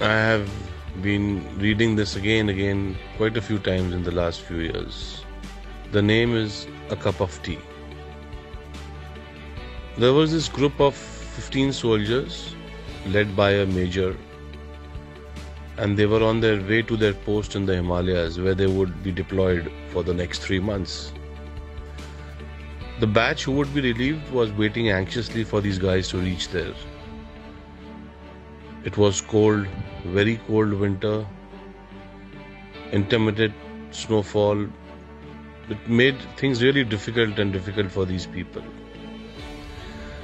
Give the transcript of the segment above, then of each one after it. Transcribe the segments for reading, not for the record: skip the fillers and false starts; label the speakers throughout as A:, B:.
A: I have been reading this again quite a few times in the last few years. The name is A Cup of Tea. There was this group of 15 soldiers led by a major, and they were on their way to their post in the Himalayas where they would be deployed for the next 3 months. The batch who would be relieved was waiting anxiously for these guys to reach there. It was cold, very cold winter, intermittent snowfall. It made things really difficult for these people.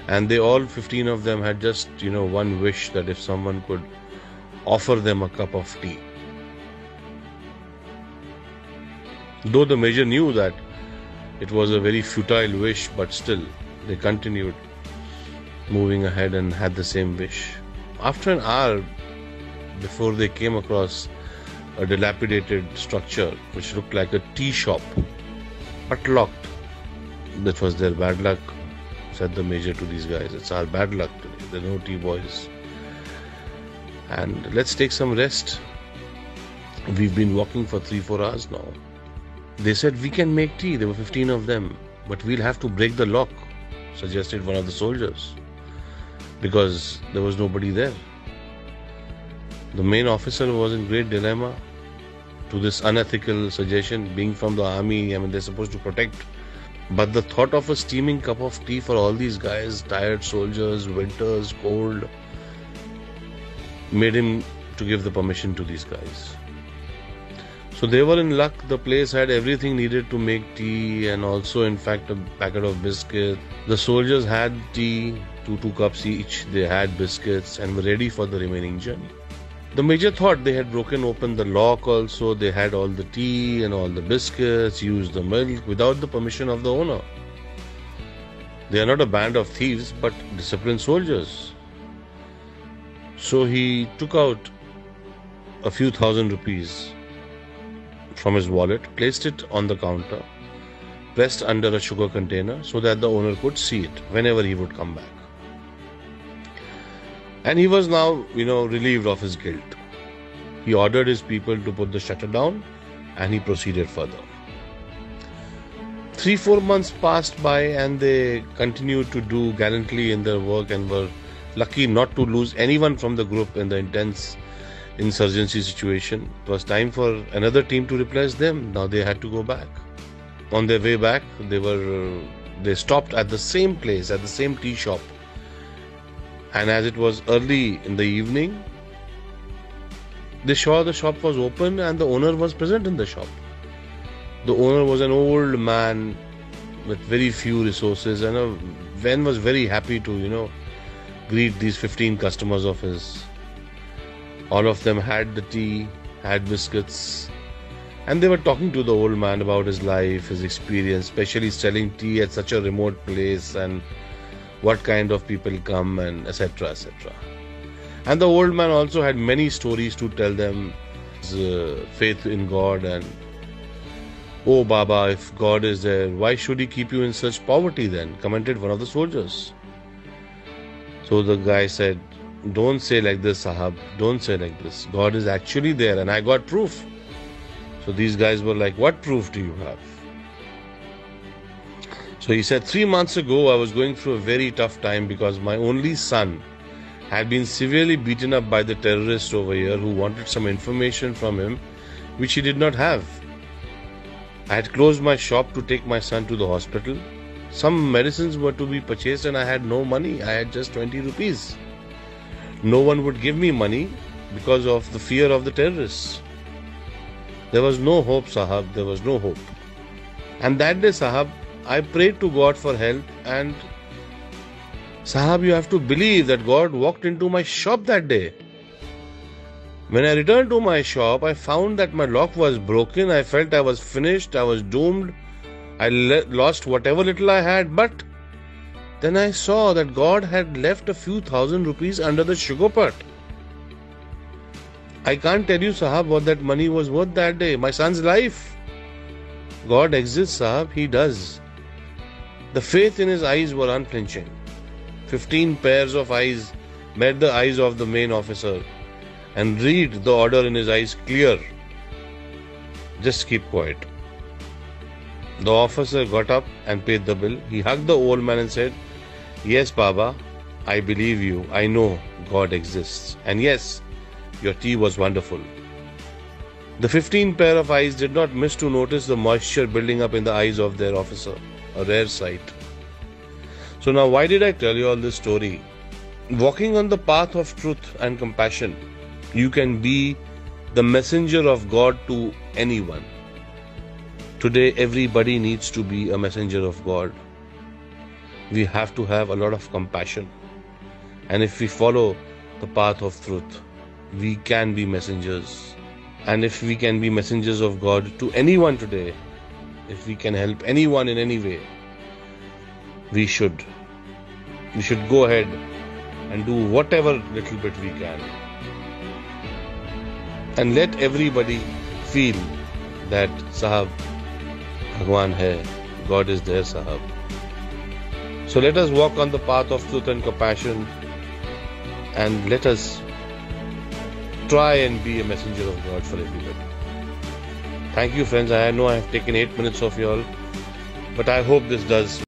A: And they all 15 of them had just, one wish, that if someone could offer them a cup of tea. Though the major knew that it was a very futile wish, but still they continued moving ahead and had the same wish. After an hour, before they came across a dilapidated structure which looked like a tea shop, but locked. That was their bad luck, said the major to these guys. It's our bad luck today. There are no tea boys. And let's take some rest. We've been walking for 3-4 hours now. They said, we can make tea. There were 15 of them. But we'll have to break the lock, suggested one of the soldiers, because there was nobody there. The main officer was in great dilemma to this unethical suggestion. Being from the army, they're supposed to protect. But the thought of a steaming cup of tea for all these guys, tired soldiers, winters, cold, made him to give the permission to these guys. So they were in luck. The place had everything needed to make tea, and also in fact a packet of biscuits. The soldiers had tea, two cups each. They had biscuits and were ready for the remaining journey. The major thought they had broken open the lock also. They had all the tea and all the biscuits, used the milk without the permission of the owner. They are not a band of thieves, but disciplined soldiers. So he took out a few thousand rupees from his wallet, placed it on the counter, pressed under a sugar container so that the owner could see it whenever he would come back. And he was now, relieved of his guilt. He ordered his people to put the shutter down, and he proceeded further. 3-4 months passed by, and they continued to do gallantly in their work and were lucky not to lose anyone from the group in the intense insurgency situation. It was time for another team to replace them. Now they had to go back. On their way back, they stopped at the same place, at the same tea shop. And as it was early in the evening, they saw the shop was open and the owner was present in the shop. The owner was an old man with very few resources, and Ven was very happy to, greet these 15 customers of his. All of them had the tea, had biscuits, and they were talking to the old man about his life, his experience, especially selling tea at such a remote place, and what kind of people come, and etc. etc. And the old man also had many stories to tell them, his faith in God, and "Oh Baba, if God is there, why should he keep you in such poverty then?" commented one of the soldiers. So the guy said, "Don't say like this, Sahab, don't say like this. God is actually there, and I got proof." So these guys were like, "What proof do you have?" So he said, 3 months ago, I was going through a very tough time because my only son had been severely beaten up by the terrorists over here who wanted some information from him, which he did not have. I had closed my shop to take my son to the hospital. Some medicines were to be purchased and I had no money. I had just 20 rupees. No one would give me money because of the fear of the terrorists. There was no hope, Sahab. There was no hope. And that day, Sahab, I prayed to God for help, and Sahab, you have to believe that God walked into my shop that day. When I returned to my shop, I found that my lock was broken. I felt I was finished. I was doomed. I lost whatever little I had. But then I saw that God had left a few thousand rupees under the sugar pot. I can't tell you, Sahab, what that money was worth that day. My son's life. God exists, Sahab. He does. The faith in his eyes were unflinching. 15 pairs of eyes met the eyes of the main officer. and read the order in his eyes clear. Just keep quiet. The officer got up and paid the bill. He hugged the old man and said, "Yes, Baba, I believe you. I know God exists. And yes, your tea was wonderful." The 15 pair of eyes did not miss to notice the moisture building up in the eyes of their officer, a rare sight. So now, why did I tell you all this story? Walking on the path of truth and compassion, you can be the messenger of God to anyone. Today, everybody needs to be a messenger of God. We have to have a lot of compassion. And if we follow the path of truth, we can be messengers. And if we can be messengers of God to anyone today, if we can help anyone in any way, we should go ahead and do whatever little bit we can. And let everybody feel that Sahab, Bhagwan hai, God is there, Sahab. So let us walk on the path of truth and compassion, and let us try and be a messenger of God for everybody. Thank you, friends. I know I have taken 8 minutes of y'all, but I hope this does